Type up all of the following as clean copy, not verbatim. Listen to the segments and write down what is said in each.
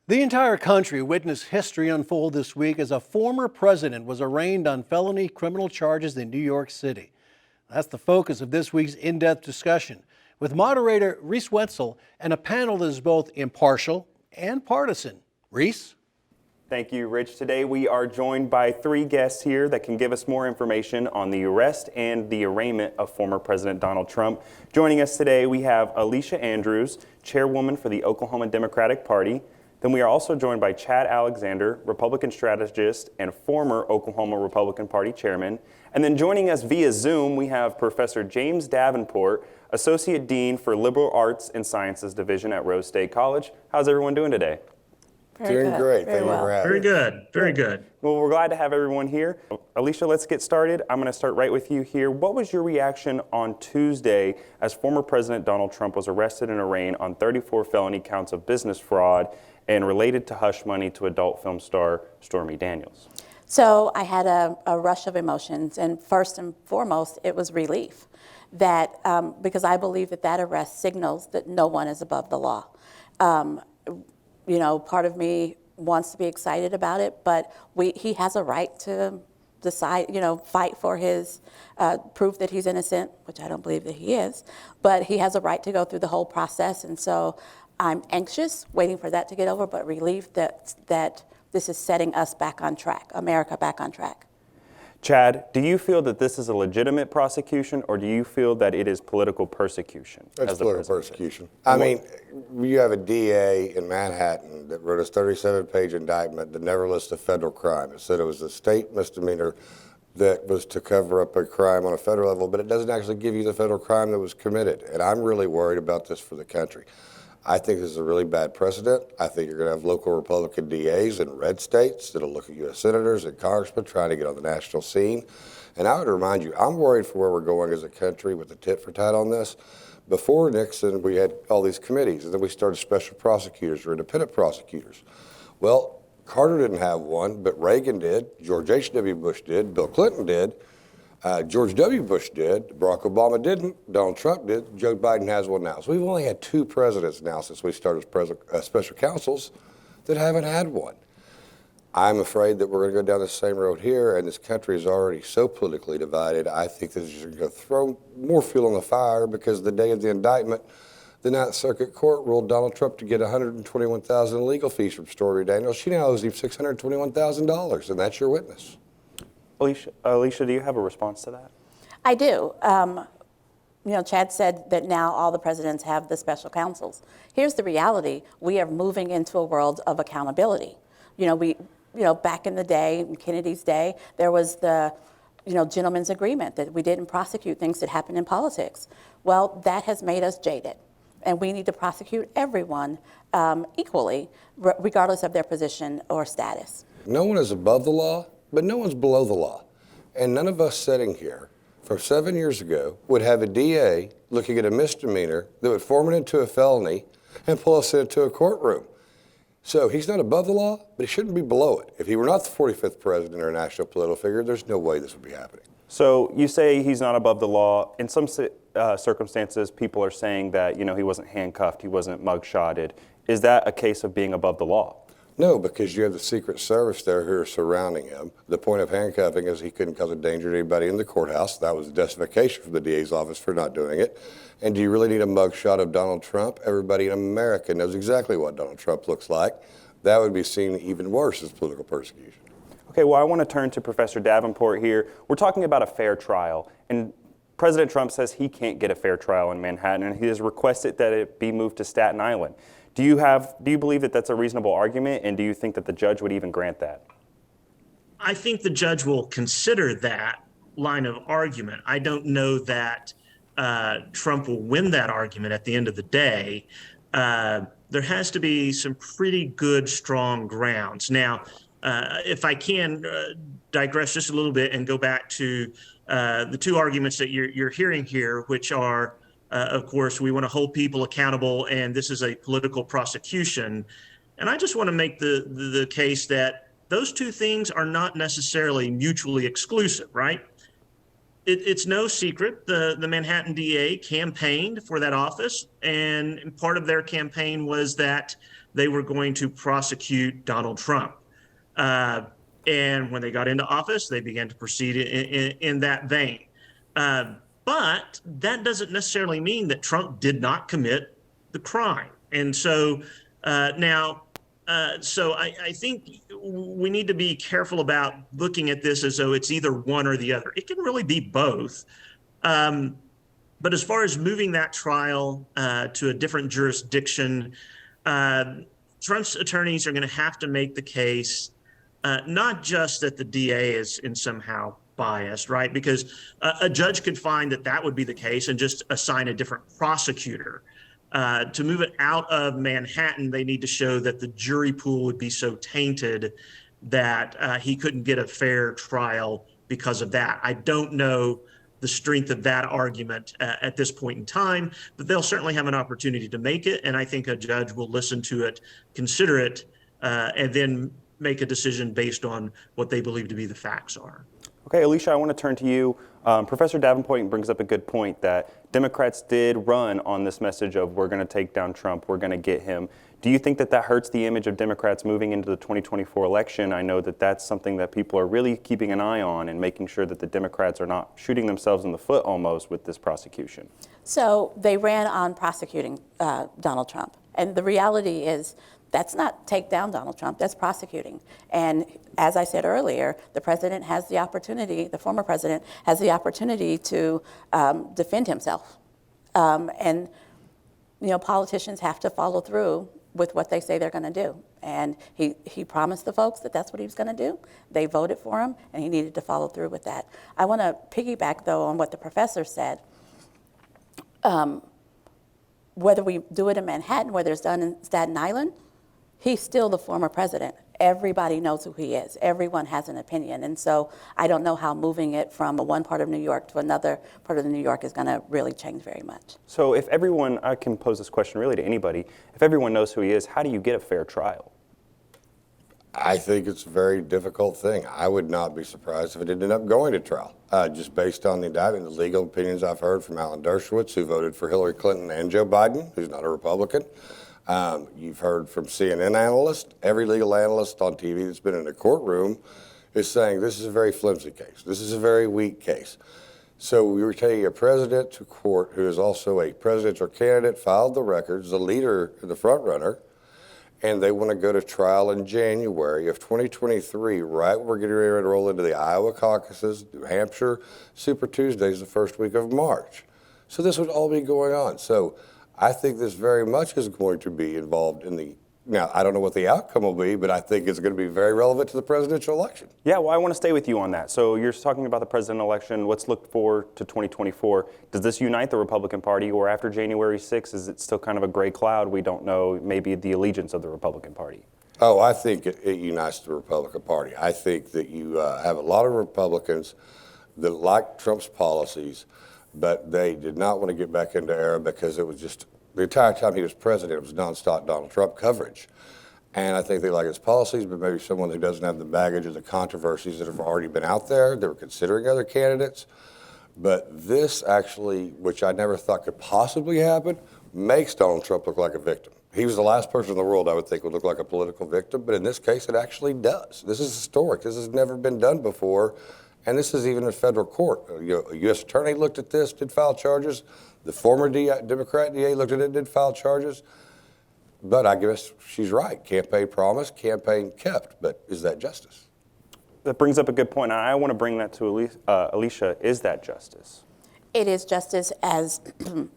The entire country witnessed history unfold this week as a former president was arraigned on felony criminal charges in New York City. That's the focus of this week's in-depth discussion with moderator Reece Wetzel and a panel that is both impartial and partisan. Reece? Thank you, Rich. Today we are joined by three guests here that can give us more information on the arrest and the arraignment of former President Donald Trump. Joining us today, we have Alicia Andrews, chairwoman for the Oklahoma Democratic Party. Then we are also joined by Chad Alexander, Republican strategist and former Oklahoma Republican Party chairman. And then joining us via Zoom, we have Professor James Davenport, Associate Dean for Liberal Arts and Sciences Division at Rose State College. How's everyone doing today? Doing great. Thank you for having Very us. good. Very good. Well, we're glad to have everyone here. Alicia, let's get started. I'm going to start right with you here. What was your reaction on Tuesday as former President Donald Trump was arrested and arraigned on 34 felony counts of business fraud and related to hush money to adult film star Stormy Daniels? So I had a rush of emotions, and first and foremost, it was relief that because I believe that arrest signals that no one is above the law. You know, part of me wants to be excited about it, but he has a right to decide, fight for his proof that he's innocent, which I don't believe that he is, but he has a right to go through the whole process. And so I'm anxious, waiting for that to get over, but relieved that this is setting us back on track, America back on track. Chad, do you feel that this is a legitimate prosecution, or do you feel that it is political persecution? It's political persecution. I mean, you have a DA in Manhattan that wrote a 37-page indictment that never listed a federal crime. It said it was a state misdemeanor that was to cover up a crime on a federal level, but it doesn't actually give you the federal crime that was committed. And I'm really worried about this for the country. I think this is a really bad precedent. I think you're going to have local Republican DAs in red states that'll look at U.S. senators and congressmen trying to get on the national scene. And I would remind you, I'm worried for where we're going as a country with the tit for tat on this. Before Nixon, we had all these committees, and then we started special prosecutors or independent prosecutors. Well, Carter didn't have one, but Reagan did, George H.W. Bush did, Bill Clinton did. George W. Bush did, Barack Obama didn't, Donald Trump did, Joe Biden has one now. So we've only had two presidents now since we started special counsels that haven't had one. I'm afraid that we're going to go down the same road here, and this country is already so politically divided. I think this is going to throw more fuel on the fire because the day of the indictment, the Ninth Circuit Court ruled Donald Trump to get $121,000 in legal fees from Stormy Daniels. She now owes him $621,000, and that's your witness. Alicia, do you have a response to that? I do. Chad said that now all the presidents have the special counsels. Here's the reality. We are moving into a world of accountability. Back in the day, in Kennedy's day, there was the, gentleman's agreement that we didn't prosecute things that happened in politics. Well, that has made us jaded. And we need to prosecute everyone equally, regardless of their position or status. No one is above the law, but no one's below the law. And none of us sitting here from 7 years ago would have a DA looking at a misdemeanor that would form it into a felony and pull us into a courtroom. So he's not above the law, but he shouldn't be below it. If he were not the 45th president or a national political figure, there's no way this would be happening. So you say he's not above the law. In some circumstances, people are saying that, he wasn't handcuffed, he wasn't mugshotted. Is that a case of being above the law? No, because you have the Secret Service there who are surrounding him. The point of handcuffing is he couldn't cause a danger to anybody in the courthouse. That was a justification from the DA's office for not doing it. And do you really need a mugshot of Donald Trump? Everybody in America knows exactly what Donald Trump looks like. That would be seen even worse as political persecution. Okay, well, I want to turn to Professor Davenport here. We're talking about a fair trial, and President Trump says he can't get a fair trial in Manhattan, and he has requested that it be moved to Staten Island. Do you believe that that's a reasonable argument, and do you think that the judge would even grant that? I think the judge will consider that line of argument. I don't know that Trump will win that argument at the end of the day. There has to be some pretty good, strong grounds. Now, if I can digress just a little bit and go back to the two arguments that you're hearing here, which are of course, we want to hold people accountable, and this is a political prosecution. And I just want to make the case that those two things are not necessarily mutually exclusive, right? It's no secret the Manhattan DA campaigned for that office, and part of their campaign was that they were going to prosecute Donald Trump. And when they got into office, they began to proceed in that vein. But that doesn't necessarily mean that Trump did not commit the crime. And so I think we need to be careful about looking at this as though it's either one or the other. It can really be both. But as far as moving that trial to a different jurisdiction, Trump's attorneys are going to have to make the case, not just that the DA is in somehow biased, right? Because a judge could find that that would be the case and just assign a different prosecutor. To move it out of Manhattan, they need to show that the jury pool would be so tainted that he couldn't get a fair trial because of that. I don't know the strength of that argument at this point in time, but they'll certainly have an opportunity to make it. And I think a judge will listen to it, consider it, and then make a decision based on what they believe to be the facts are. Okay, Alicia, I want to turn to you. Professor Davenport brings up a good point that Democrats did run on this message of we're going to take down Trump, we're going to get him. Do you think that that hurts the image of Democrats moving into the 2024 election? I know that that's something that people are really keeping an eye on and making sure that the Democrats are not shooting themselves in the foot almost with this prosecution. So they ran on prosecuting Donald Trump. And the reality is that's not take down Donald Trump, that's prosecuting. And as I said earlier, the president has the opportunity, the former president has the opportunity to defend himself. And, you know, politicians have to follow through with what they say they're going to do. And he promised the folks that that's what he was going to do. They voted for him, and he needed to follow through with that. I want to piggyback, though, on what the professor said. Whether we do it in Manhattan, whether it's done in Staten Island, he's still the former president. Everybody knows who he is. Everyone has an opinion. And so I don't know how moving it from one part of New York to another part of New York is going to really change very much. So if everyone, I can pose this question really to anybody, if everyone knows who he is, how do you get a fair trial? I think it's a very difficult thing. I would not be surprised if it ended up going to trial, just based on the indictment, the legal opinions I've heard from Alan Dershowitz, who voted for Hillary Clinton and Joe Biden, who's not a Republican. You've heard from CNN analysts. Every legal analyst on TV that's been in a courtroom is saying this is a very flimsy case. This is a very weak case. So we were taking a president to court who is also a presidential candidate, filed the records, the leader, the front runner, and they want to go to trial in January of 2023, right when we're getting ready to roll into the Iowa caucuses, New Hampshire, Super Tuesdays, the first week of March. So this would all be going on. So I think this very much is going to be involved in the, now I don't know what the outcome will be, but I think it's going to be very relevant to the presidential election. Yeah, well, I want to stay with you on that. So you're talking about the presidential election. Let's look forward to 2024. Does this unite the Republican Party, or after January 6th, is it still kind of a gray cloud? We don't know maybe the allegiance of the Republican Party. Oh, I think it unites the Republican Party. I think that you have a lot of Republicans that like Trump's policies, but they did not want to get back into era because it was just, the entire time he was president, it was nonstop Donald Trump coverage. And I think they like his policies, but maybe someone who doesn't have the baggage of the controversies that have already been out there. They were considering other candidates. But this actually, which I never thought could possibly happen, makes Donald Trump look like a victim. He was the last person in the world I would think would look like a political victim, but in this case, it actually does. This is historic. This has never been done before. And this is even in federal court. A U.S. attorney looked at this, did file charges. The former Democrat DA looked at it, did file charges. But I guess she's right. Campaign promise, campaign kept. But is that justice? That brings up a good point. I want to bring that to Alicia. Is that justice? It is justice as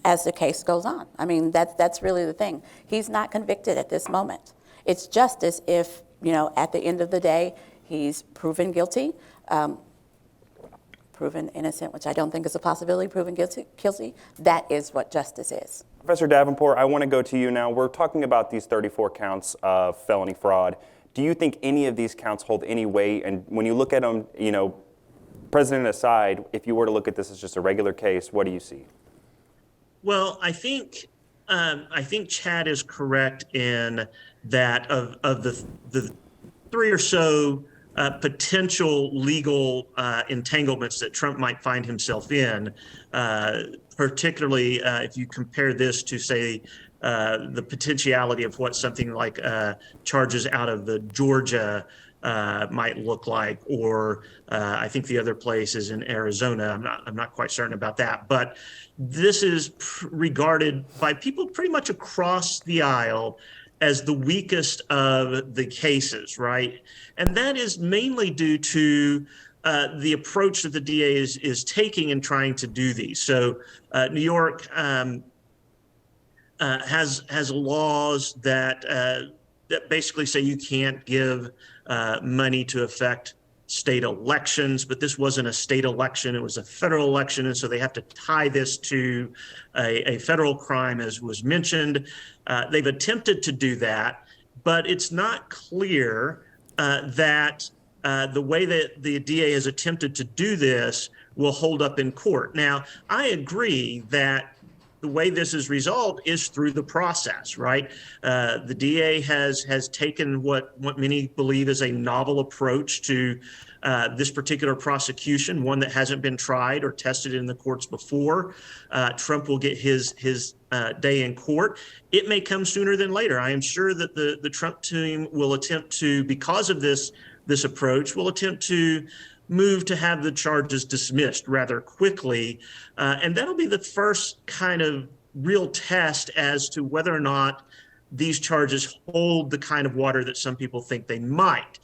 as the case goes on. I mean, that's really the thing. He's not convicted at this moment. It's justice if, you know, at the end of the day, he's proven guilty. Proven innocent, which I don't think is a possibility, proven guilty, that is what justice is. Professor Davenport, I want to go to you now. We're talking about these 34 counts of felony fraud. Do you think any of these counts hold any weight? And when you look at them, you know, president aside, if you were to look at this as just a regular case, what do you see? Well, I think Chad is correct in that of the three or so potential legal entanglements that Trump might find himself in, particularly if you compare this to, say, the potentiality of what something like charges out of the Georgia might look like, or I think the other place is in Arizona. I'm not quite certain about that, but this is regarded by people pretty much across the aisle as the weakest of the cases, right? And that is mainly due to the approach that the DA is taking in trying to do these. So New York has laws that basically say you can't give money to affect state elections, but this wasn't a state election, it was a federal election, and so they have to tie this to a federal crime, as was mentioned. They've attempted to do that, but it's not clear that the way that the DA has attempted to do this will hold up in court. Now, I agree that the way this is resolved is through the process, right? The DA has taken what many believe is a novel approach to this particular prosecution, one that hasn't been tried or tested in the courts before. Trump will get his day in court. It may come sooner than later. I am sure that the Trump team will attempt to, because of this approach, will attempt to move to have the charges dismissed rather quickly. And that'll be the first kind of real test as to whether or not these charges hold the kind of water that some people think they might.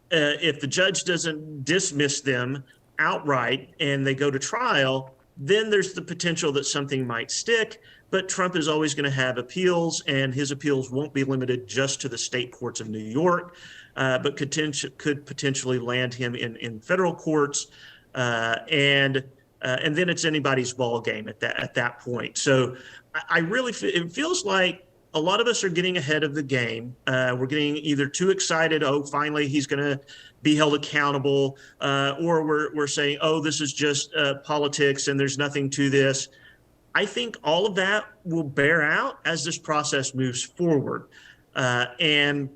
If the judge doesn't dismiss them outright and they go to trial, then there's the potential that something might stick. But Trump is always going to have appeals, and his appeals won't be limited just to the state courts of New York, but could potentially land him in federal courts, and then it's anybody's ball game at that point. So I really it feels like a lot of us are getting ahead of the game. We're getting either too excited, oh, finally he's going to be held accountable, or we're saying, oh, this is just politics and there's nothing to this. I think all of that will bear out as this process moves forward. And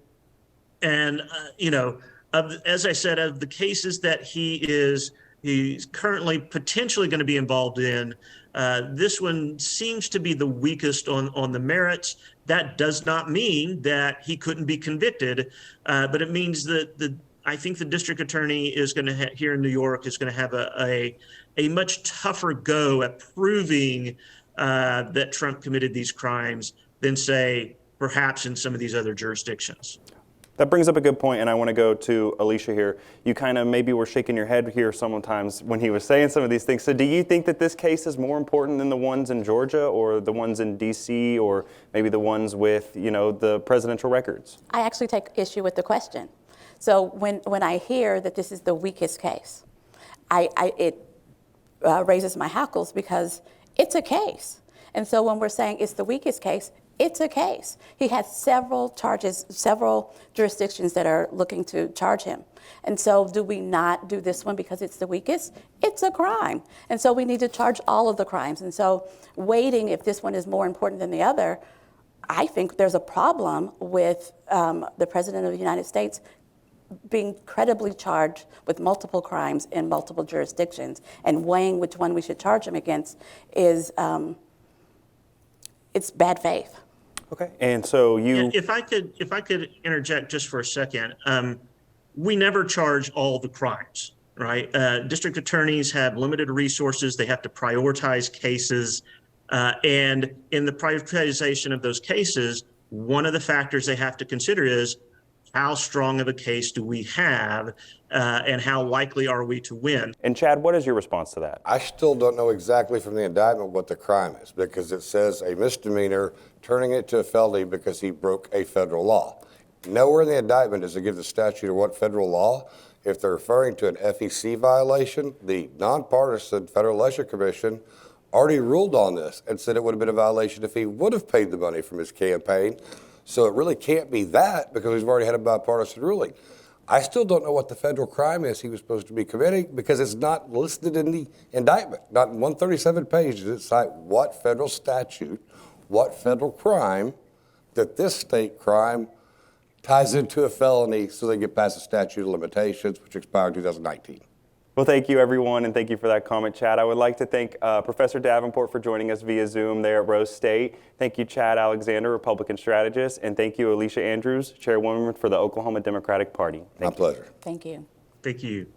you know, as I said, of the cases that he's currently potentially going to be involved in, this one seems to be the weakest on the merits. That does not mean that he couldn't be convicted, but it means that I think the district attorney is going to here in New York is going to have a much tougher go at proving that Trump committed these crimes than, say, perhaps in some of these other jurisdictions. That brings up a good point, and I want to go to Alicia here. You kind of maybe were shaking your head here sometimes when he was saying some of these things. So do you think that this case is more important than the ones in Georgia or the ones in D.C. or maybe the ones with, you know, the presidential records? I actually take issue with the question. So when I hear that this is the weakest case, it raises my hackles because it's a case. And so when we're saying it's the weakest case, it's a case. He has several charges, several jurisdictions that are looking to charge him. And so do we not do this one because it's the weakest? It's a crime. And so we need to charge all of the crimes. And so waiting if this one is more important than the other, I think there's a problem with the President of the United States being credibly charged with multiple crimes in multiple jurisdictions, and weighing which one we should charge him against is it's bad faith. Okay, and so you... If I could interject just for a second, we never charge all the crimes, right? District attorneys have limited resources. They have to prioritize cases. And in the prioritization of those cases, one of the factors they have to consider is how strong of a case do we have, and how likely are we to win? And Chad, what is your response to that? I still don't know exactly from the indictment what the crime is, because it says a misdemeanor turning it to a felony because he broke a federal law. Nowhere in the indictment does it give the statute or what federal law. If they're referring to an FEC violation, the nonpartisan Federal Election Commission already ruled on this and said it would have been a violation if he would have paid the money from his campaign. So it really can't be that, because we've already had a bipartisan ruling. I still don't know what the federal crime is he was supposed to be committing, because it's not listed in the indictment. Not in 137 pages does it cite what federal statute, what federal crime, that this state crime ties into a felony so they get past the statute of limitations, which expired in 2019. Well, thank you, everyone, and thank you for that comment, Chad. I would like to thank Professor Davenport for joining us via Zoom there at Rose State. Thank you, Chad Alexander, Republican strategist, and thank you, Alicia Andrews, Chairwoman for the Oklahoma Democratic Party. My pleasure. Thank you. Thank you.